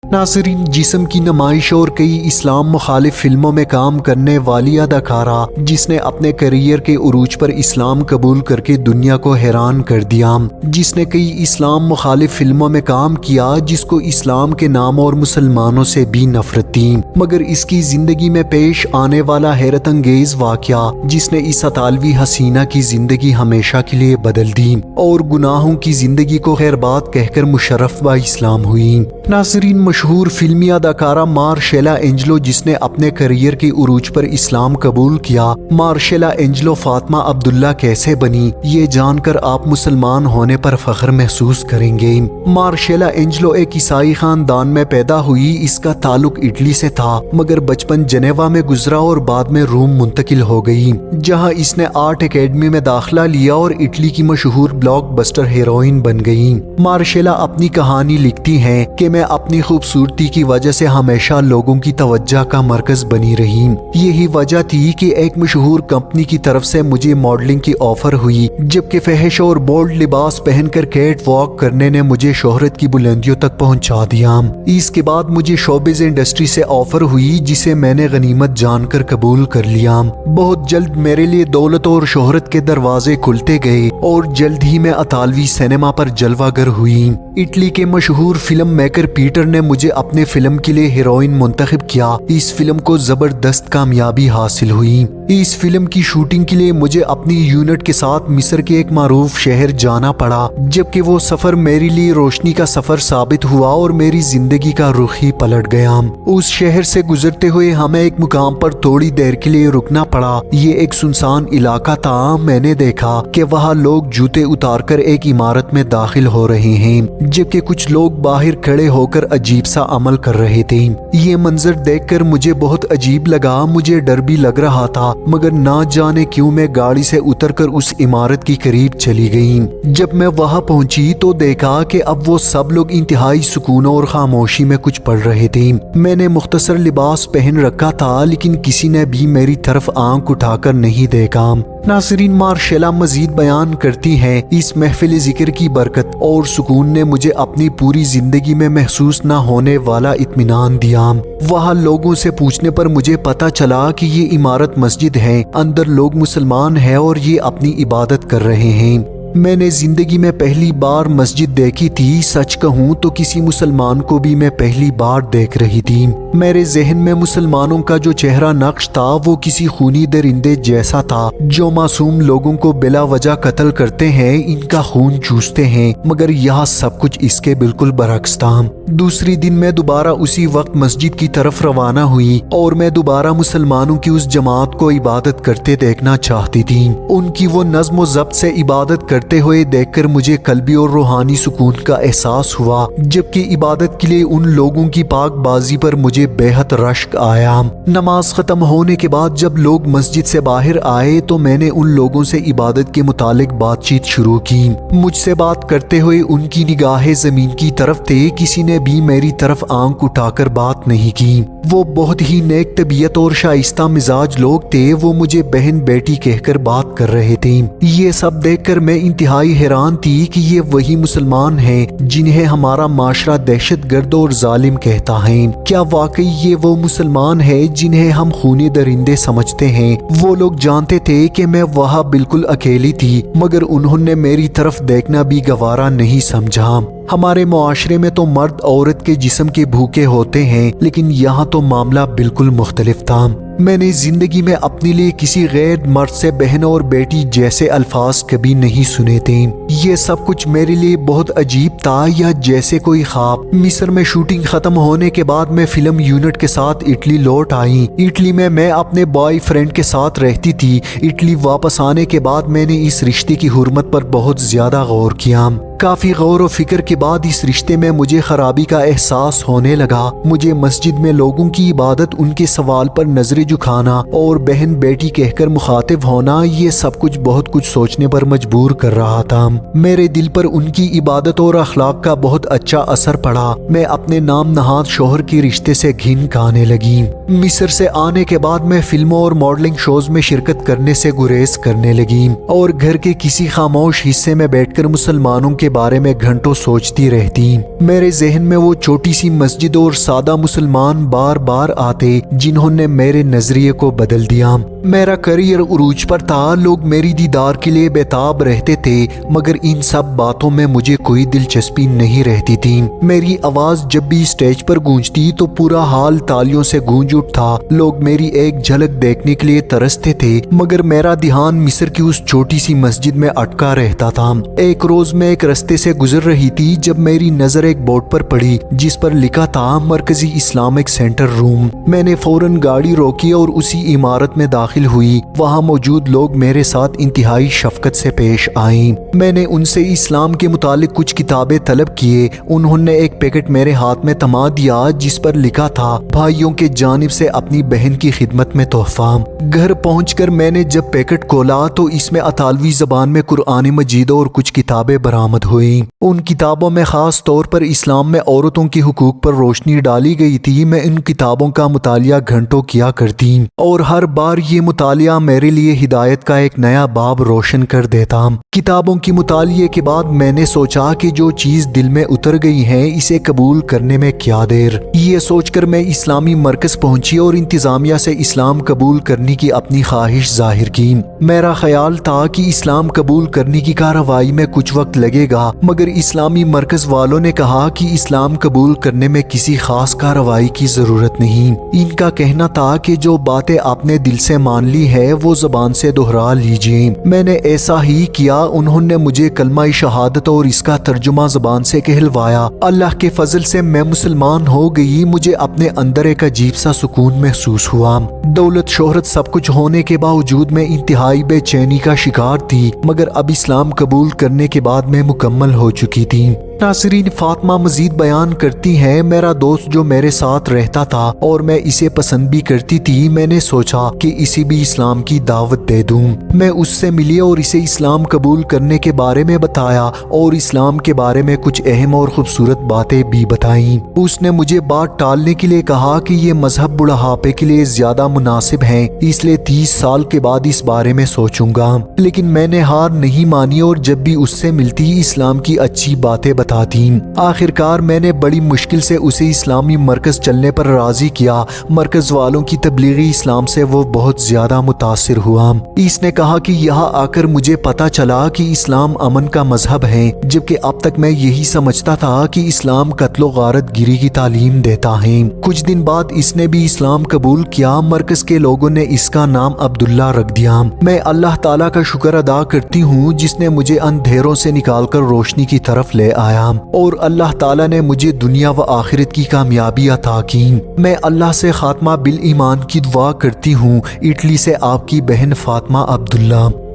नाज़रीन, जिस्म की नुमाइश और कई इस्लाम मुखालिफ फिल्मों में काम करने वाली अदाकारा जिसने अपने करियर के उरूज पर इस्लाम कबूल करके दुनिया को हैरान कर दिया, जिसने कई इस्लाम मुखालिफ फिल्मों में काम किया, जिसको इस्लाम के नाम और मुसलमानों से भी नफरत थी, मगर इसकी जिंदगी में पेश आने वाला हैरत अंगेज वाकया जिसने इस अतालवी हसीना की जिंदगी हमेशा के लिए बदल दी और गुनाहों की जिंदगी को खैरबाद कहकर मुशर्रफ बा इस्लाम हुई। नाज़रीन, मशहूर फिल्मी अदाकारा मार्शेला एंजलो जिसने अपने करियर के उरूज पर इस्लाम कबूल किया, मार्शेला एंजलो फातिमा अब्दुल्ला कैसे बनी, ये जानकर आप मुसलमान होने पर फख्र महसूस करेंगे। मार्शेला एंजलो एक ईसाई खानदान में पैदा हुई। इसका ताल्लुक इटली से था, मगर बचपन जनेवा में गुजरा और बाद में रोम मुंतकिल हो गई, जहां इसने आर्ट एकेडमी में दाखिला लिया और इटली की मशहूर ब्लॉकबस्टर हीरोइन बन गई। मार्शेला अपनी कहानी लिखती हैं कि मैं अपनी खूबसूरती की वजह से हमेशा लोगों की तवज्जो का मरकज बनी रही। यही वजह थी कि एक मशहूर कंपनी की तरफ से मुझे मॉडलिंग की ऑफर हुई, जबकि फहश और बोल्ड लिबास पहनकर कैट वॉक करने ने मुझे शोहरत की बुलंदियों तक पहुंचा दिया। इसके बाद मुझे शोबिज इंडस्ट्री से ऑफर हुई, जिसे मैंने गनीमत जानकर कबूल कर लिया। बहुत जल्द मेरे लिए दौलत और शोहरत के दरवाजे खुलते गए और जल्द ही मैं अतालवी सिनेमा पर जलवागर हुई। इटली के मशहूर फिल्म मेकर पीटर ने मुझे अपने फिल्म के लिए हीरोइन मुंतखब किया। इस फिल्म को जबरदस्त कामयाबी हासिल हुई। इस फिल्म की शूटिंग के लिए मुझे अपनी यूनिट के साथ मिस्र के एक मारूफ शहर जाना पड़ा, जबकि वो सफर मेरे लिए रोशनी का सफर साबित हुआ और मेरी जिंदगी का रुख ही पलट गया। उस शहर से गुजरते हुए हमें एक मुकाम पर थोड़ी देर के लिए रुकना पड़ा। ये एक सुनसान इलाका था। मैंने देखा कि वहाँ लोग जूते उतारकर एक इमारत में दाखिल हो रहे हैं, जबकि कुछ लोग बाहर खड़े होकर अजीब सा अमल कर रहे थे। ये मंजर देखकर मुझे बहुत अजीब लगा। मुझे डर भी लग रहा था, मगर ना जाने क्यों मैं गाड़ी से उतरकर उस इमारत के करीब चली गई। जब मैं वहां पहुंची तो देखा कि अब वो सब लोग इंतहाई सुकून और खामोशी में कुछ पढ़ रहे थे। मैंने मुख्तसर लिबास पहन रखा था, लेकिन किसी ने भी मेरी तरफ आंख उठाकर नहीं देखा। नाज़रीन, मार्शेला मजीद बयान करती हैं, इस महफिल जिक्र की बरकत और सुकून ने मुझे अपनी पूरी जिंदगी में महसूस न होने वाला इत्मीनान दिया। वहाँ लोगों से पूछने पर मुझे पता चला कि ये इमारत मस्जिद है, अंदर लोग मुसलमान हैं और ये अपनी इबादत कर रहे हैं। मैंने जिंदगी में पहली बार मस्जिद देखी थी। सच कहूँ तो किसी मुसलमान को भी मैं पहली बार देख रही थी। मेरे जहन में मुसलमानों का जो चेहरा नक्श था वो किसी खूनी दरिंदे जैसा था, जो मासूम लोगों को बिला वजह कत्ल करते हैं, इनका खून चूसते हैं, मगर यहाँ सब कुछ इसके बिल्कुल बरक्स था। दूसरी दिन मैं दोबारा उसी वक्त मस्जिद की तरफ रवाना हुई और मैं दोबारा मुसलमानों की उस जमात को इबादत करते देखना चाहती थी। उनकी वो नज़्म व ज़ब्त से इबादत करते हुए देखकर मुझे कल्बी और रूहानी सुकून का एहसास हुआ, जबकि इबादत के लिए उन लोगों की पाकबाजी पर मुझे बेहद रश्क आया। नमाज खत्म होने के बाद जब लोग मस्जिद से बाहर आए तो मैंने उन लोगों से इबादत के मुतालिक बातचीत शुरू की। मुझसे बात करते हुए उनकी निगाहें जमीन की तरफ थे। किसी ने भी मेरी तरफ आंख उठाकर बात नहीं की। वो बहुत ही नेक तबीयत और शाइस्ता मिजाज लोग थे। वो मुझे बहन बेटी कहकर बात कर रहे थे। ये सब देखकर मैं इंतहाई हैरान थी कि ये वही मुसलमान हैं जिन्हें हमारा माशरा दहशतगर्द और जालिम कहता है। क्या वाकई ये वो मुसलमान है जिन्हें हम खूनी दरिंदे समझते हैं? वो लोग जानते थे कि मैं वहाँ बिल्कुल अकेली थी, मगर उन्होंने मेरी तरफ देखना भी गवारा नहीं समझा। हमारे मुआशरे में तो मर्द औरत के जिस्म के भूखे होते हैं, लेकिन यहाँ तो मामला बिल्कुल मुख्तलिफ था। मैंने जिंदगी में अपने लिए किसी गैर मर्द से बहन और बेटी जैसे अल्फाज कभी नहीं सुने थे। ये सब कुछ मेरे लिए बहुत अजीब था, या जैसे कोई ख्वाब। मिस्र में शूटिंग खत्म होने के बाद मैं फिल्म यूनिट के साथ इटली लौट आई। इटली में मैं अपने बॉयफ्रेंड के साथ रहती थी। इटली वापस आने के बाद मैंने इस रिश्ते की हुर्मत पर बहुत ज्यादा गौर किया। काफी गौर व फिक्र के बाद इस रिश्ते में मुझे खराबी का एहसास होने लगा। मुझे मस्जिद में लोगों की इबादत, उनके सवाल पर नजरें झुकाना और बहन बेटी कहकर मुखातिब होना, ये सब कुछ बहुत कुछ सोचने पर मजबूर कर रहा था। मेरे दिल पर उनकी इबादत और अखलाक का बहुत अच्छा असर पड़ा। मैं अपने नाम नहाद शोहर के रिश्ते से घिन खाने लगी। मिस्र से आने के बाद मैं फिल्मों और मॉडलिंग शोज में शिरकत करने से गुरेज करने लगी और घर के किसी खामोश हिस्से में बैठकर मुसलमानों के کے بارے میں گھنٹوں سوچتی رہتی۔ میرے ذہن میں وہ چھوٹی سی مسجد اور سادہ مسلمان بار بار آتے جنہوں نے میرے نظریے کو بدل دیا۔ میرا کریئر عروج پر تھا، لوگ میری دیدار کے لیے بےتاب رہتے تھے، مگر ان سب باتوں میں مجھے کوئی دلچسپی نہیں رہتی تھی۔ میری آواز جب بھی اسٹیج پر گونجتی تو پورا ہال تالیوں سے گونج اٹھتا۔ لوگ میری ایک جھلک دیکھنے کے لیے ترستے تھے، مگر میرا دھیان مصر کی اس چھوٹی سی مسجد میں اٹکا رہتا تھا۔ ایک روز میں ایک رستے سے گزر رہی تھی جب میری نظر ایک بورڈ پر پڑی جس پر لکھا تھا مرکزی اسلامک سینٹر روم۔ میں نے فوراً گاڑی روکی اور اسی عمارت میں داخل ہوئی۔ وہاں موجود لوگ میرے ساتھ انتہائی شفقت سے پیش آئیں۔ میں نے ان سے اسلام کے متعلق کچھ کتابیں طلب کیے۔ انہوں نے ایک پیکٹ میرے ہاتھ میں تھما دیا جس پر لکھا تھا بھائیوں کے جانب سے اپنی بہن کی خدمت میں تحفہ۔ گھر پہنچ کر میں نے جب پیکٹ کھولا تو اس میں اطالوی زبان میں قرآن مجید اور کچھ کتابیں برآمد ہوئیں۔ ان کتابوں میں خاص طور پر اسلام میں عورتوں کے حقوق پر روشنی ڈالی گئی تھی۔ میں ان کتابوں کا مطالعہ گھنٹوں کیا کرتی اور ہر بار یہ مطالعہ میرے لیے ہدایت کا ایک نیا باب روشن کر دیتا۔ کتابوں کی مطالعے کے بعد میں نے سوچا کہ جو چیز دل میں اتر گئی ہے اسے قبول کرنے میں کیا دیر۔ یہ سوچ کر میں اسلامی مرکز پہنچی اور انتظامیہ سے اسلام قبول کرنے کی اپنی خواہش ظاہر کی۔ میرا خیال تھا کہ اسلام قبول کرنے کی کارروائی میں کچھ وقت لگے گا، مگر اسلامی مرکز والوں نے کہا کہ اسلام قبول کرنے میں کسی خاص کارروائی کی ضرورت نہیں۔ ان کا کہنا تھا کہ جو باتیں آپ نے دل سے مان لی ہے وہ زبان سے دہرا لیجئے۔ میں نے ایسا ہی کیا۔ انہوں نے مجھے کلمہ شہادت اور اس کا ترجمہ زبان سے کہلوایا۔ اللہ کے فضل سے میں مسلمان ہو گئی۔ مجھے اپنے اندر ایک عجیب سا سکون محسوس ہوا۔ دولت شہرت سب کچھ ہونے کے باوجود میں انتہائی بے چینی کا شکار تھی، مگر اب اسلام قبول کرنے کے بعد میں مکمل ہو چکی تھی۔ ناظرین، فاطمہ مزید بیان کرتی ہیں، میرا دوست جو میرے ساتھ رہتا تھا اور میں اسے پسند بھی کرتی تھی، میں نے سوچا کہ اسے بھی اسلام کی دعوت دے دوں۔ میں اس سے ملی اور اسے اسلام قبول کرنے کے بارے میں بتایا اور اسلام کے بارے میں کچھ اہم اور خوبصورت باتیں بھی بتائیں۔ اس نے مجھے بات ٹالنے کے لیے کہا کہ یہ مذہب بڑھاپے کے لیے زیادہ مناسب ہے، اس لیے 30 سال کے بعد اس بارے میں سوچوں گا۔ لیکن میں نے ہار نہیں مانی اور جب بھی اس سے ملتی اسلام کی اچھی باتیں بتاتی۔ آخر کار میں نے بڑی مشکل سے اسے اسلامی مرکز چلنے پر راضی کیا۔ مرکز والوں کی تبلیغی اسلام سے وہ بہت زیادہ متاثر ہوا۔ اس نے کہا کہ یہاں آ کر مجھے پتا چلا کہ اسلام امن کا مذہب ہے، جبکہ اب تک میں یہی سمجھتا تھا کہ اسلام قتل و غارت گیری کی تعلیم دیتا ہے۔ کچھ دن بعد اس نے بھی اسلام قبول کیا۔ مرکز کے لوگوں نے اس کا نام عبداللہ رکھ دیا۔ میں اللہ تعالیٰ کا شکر ادا کرتی ہوں جس نے مجھے اندھیروں سے نکال کر روشنی کی طرف لے آیا اور اللہ تعالیٰ نے مجھے دنیا و آخرت کی کامیابی عطا کی۔ میں اللہ سے خاتمہ بالایمان کی دعا کرتی ہوں۔ اٹلی سے آپ کی بہن فاطمہ عبداللہ۔